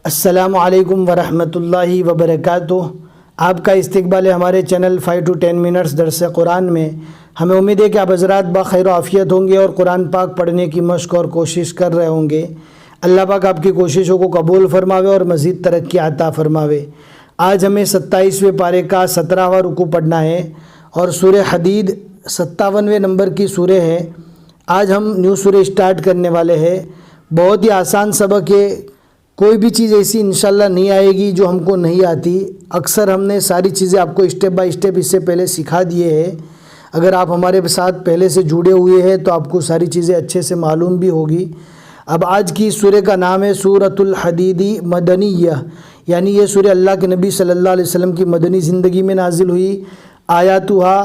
السلام علیکم ورحمۃ اللہ وبرکاتہ۔ آپ کا استقبال ہے ہمارے چینل 5 to 10 منٹس درس قرآن میں۔ ہمیں امید ہے کہ آپ حضرات بخیر و عافیت ہوں گے اور قرآن پاک پڑھنے کی مشق اور کوشش کر رہے ہوں گے۔ اللہ پاک آپ کی کوششوں کو قبول فرماوے اور مزید ترقی عطا فرماوے۔ آج ہمیں 27ویں پارے کا 17واں رکوع پڑھنا ہے اور سورہ حدید 57ویں نمبر کی سورہ ہے۔ آج ہم نیو سورہ اسٹارٹ کرنے والے ہیں۔ بہت ہی آسان سبق ہے، کوئی بھی چیز ایسی انشاءاللہ نہیں آئے گی جو ہم کو نہیں آتی۔ اکثر ہم نے ساری چیزیں آپ کو اسٹیپ بائی اسٹیپ اس سے پہلے سکھا دیے ہیں۔ اگر آپ ہمارے ساتھ پہلے سے جڑے ہوئے ہیں تو آپ کو ساری چیزیں اچھے سے معلوم بھی ہوگی۔ اب آج کی سورہ کا نام ہے سورۃ الحدید مدنیہ، یعنی یہ سورہ اللہ کے نبی صلی اللہ علیہ وسلم کی مدنی زندگی میں نازل ہوئی۔ آیاتھا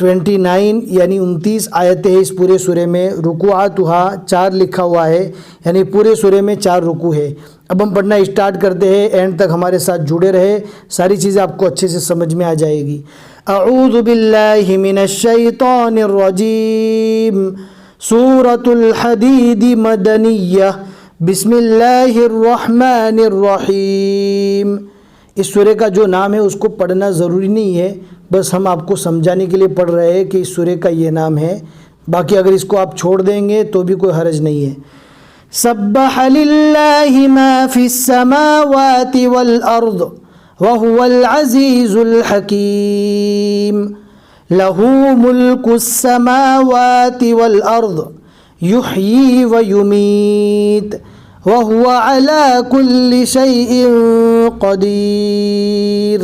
29 یعنی 29 آیتیں ہیں اس پورے سورے میں۔ رکوعاتھا 4 لکھا ہوا ہے، یعنی پورے سورے میں 4 رکوع ہے۔ اب ہم پڑھنا اسٹارٹ کرتے ہیں، اینڈ تک ہمارے ساتھ جڑے رہے، ساری چیزیں آپ کو اچھے سے سمجھ میں آ جائے گی۔ اعوذ باللہ من الشیطان الرجیم، سورۃ الحدید مدنیہ، بسم اللہ الرحمن الرحیم۔ اس سورہ کا جو نام ہے اس کو پڑھنا ضروری نہیں ہے، بس ہم آپ کو سمجھانے کے لیے پڑھ رہے ہیں کہ اس سورہ کا یہ نام ہے۔ باقی اگر اس کو آپ چھوڑ دیں گے تو بھی کوئی حرج نہیں ہے۔ سبح للہ ما فی السماوات والارض وهو العزیز الحکیم، لہ ملک السماوات والارض یحیی ویمیت وهو على كل شيء قدير،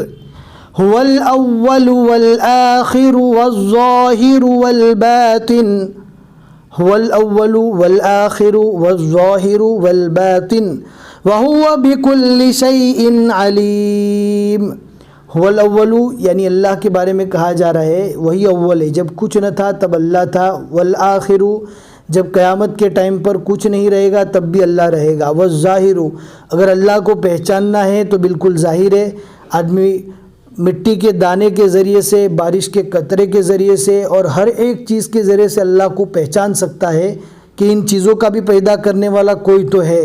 هو الأول والآخر والظاهر والباطن، هو الأول والآخر والظاهر والباطن وهو بكل شيء عليم۔ هو الأول یعنی اللہ کے بارے میں کہا جا رہا ہے وہی اول ہے، جب کچھ نہ تھا تب اللہ تھا۔ والآخر جب قیامت کے ٹائم پر کچھ نہیں رہے گا تب بھی اللہ رہے گا۔ والظاہر اگر اللہ کو پہچاننا ہے تو بالکل ظاہر ہے، آدمی مٹی کے دانے کے ذریعے سے، بارش کے قطرے کے ذریعے سے اور ہر ایک چیز کے ذریعے سے اللہ کو پہچان سکتا ہے کہ ان چیزوں کا بھی پیدا کرنے والا کوئی تو ہے۔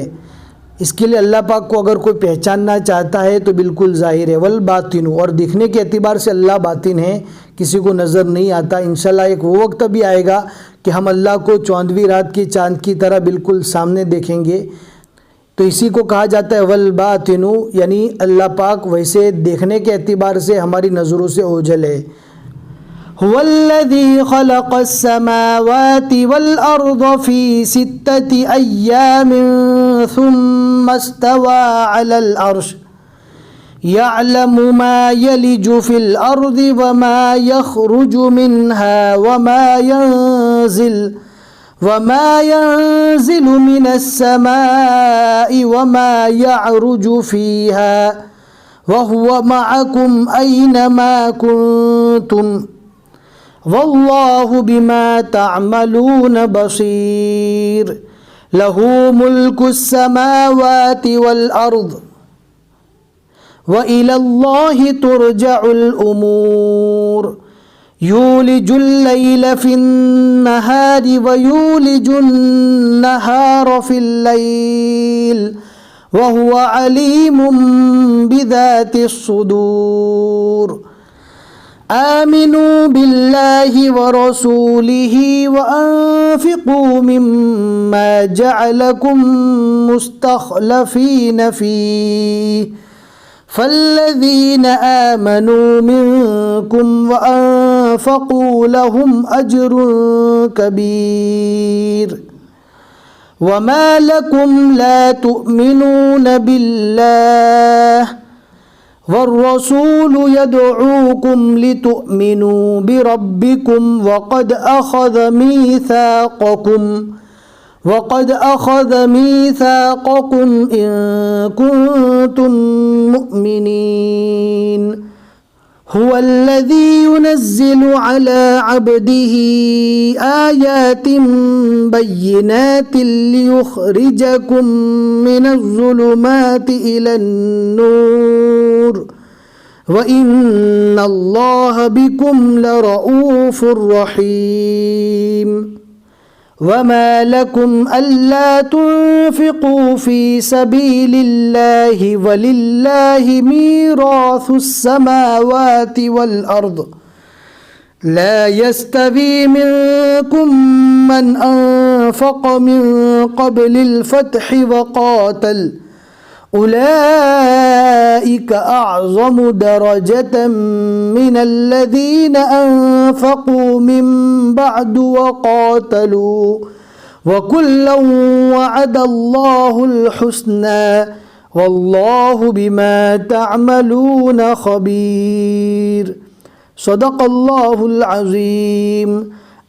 اس کے لیے اللہ پاک کو اگر کوئی پہچاننا چاہتا ہے تو بالکل ظاہر ہے۔ والباطن اور دکھنے کے اعتبار سے اللہ باطن ہے، کسی کو نظر نہیں آتا۔ انشاءاللہ ایک وہ وقت بھی آئے گا کہ ہم اللہ کو 14ویں رات کی چاند کی طرح بالکل سامنے دیکھیں گے، تو اسی کو کہا جاتا ہے والباطن، یعنی اللہ پاک ویسے دیکھنے کے اعتبار سے ہماری نظروں سے اوجھل ہے۔ هو الذي خلق السماوات والأرض في 6 أيام ثم استوى على العرش يعلم ما يلج في الأرض وما يخرج منها وما ينزل من السماء وما يعرج فيها وهو معكم أينما كنتم واللہ بما تعملون بصیر، لہ ملک السماوات والارض وإلی اللہ ترجع الامور، یولج اللیل فی النہار ویولج النہار فی اللیل وہو علیم بذات الصدور، آمنوا باللہ ورسولہ وانفقوا مما جعلکم مستخلفین فیہ، فالذین آمنوا منکم وانفقوا لهم اجر کبیر، وما لکم لا تؤمنون باللہ والرسول يدعوكم لتؤمنوا بربكم وقد أخذ ميثاقكم إن كنتم مؤمنين، هو الذي ينزل على عبده آيات بينات ليخرجكم من الظلمات إلى النور وَإِنَّ اللَّهَ بِكُمْ لَرَؤُوفٌ رَحِيمٌ۔ وما لكم ألا تنفقوا في سبيل الله ولله ميراث السماوات والأرض لا يستوي منكم من أنفق من قبل الفتح وقاتل أولئك أعظم درجة من الذين أنفقوا من بعد وقاتلوا وكلا وعد الله الحسنى والله بما تعملون خبير صدق اللہ العظیم۔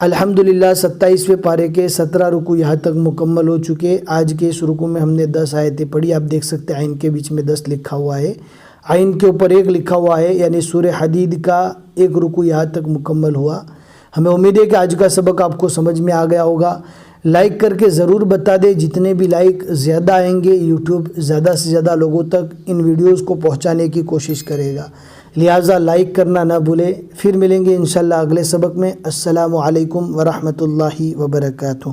الحمدللہ 27ویں پارے کے 17 رکوع یہاں تک مکمل ہو چکے۔ آج کے اس رکوع میں ہم نے 10 آیتیں پڑھی۔ آپ دیکھ سکتے ہیں عین کے بیچ میں 10 لکھا ہوا ہے، عین کے اوپر 1 لکھا ہوا ہے، یعنی سورہ حدید کا 1 رکوع یہاں تک مکمل ہوا۔ ہمیں امید ہے کہ آج کا سبق آپ کو سمجھ میں آ گیا ہوگا۔ لائک کر کے ضرور بتا دیں، جتنے بھی لائک زیادہ آئیں گے یوٹیوب زیادہ سے زیادہ لوگوں تک ان ویڈیوز کو پہنچانے کی کوشش کرے گا، لہٰذا لائک کرنا نہ بھولیں۔ پھر ملیں گے انشاءاللہ اگلے سبق میں۔ السلام علیکم ورحمۃ اللہ وبرکاتہ۔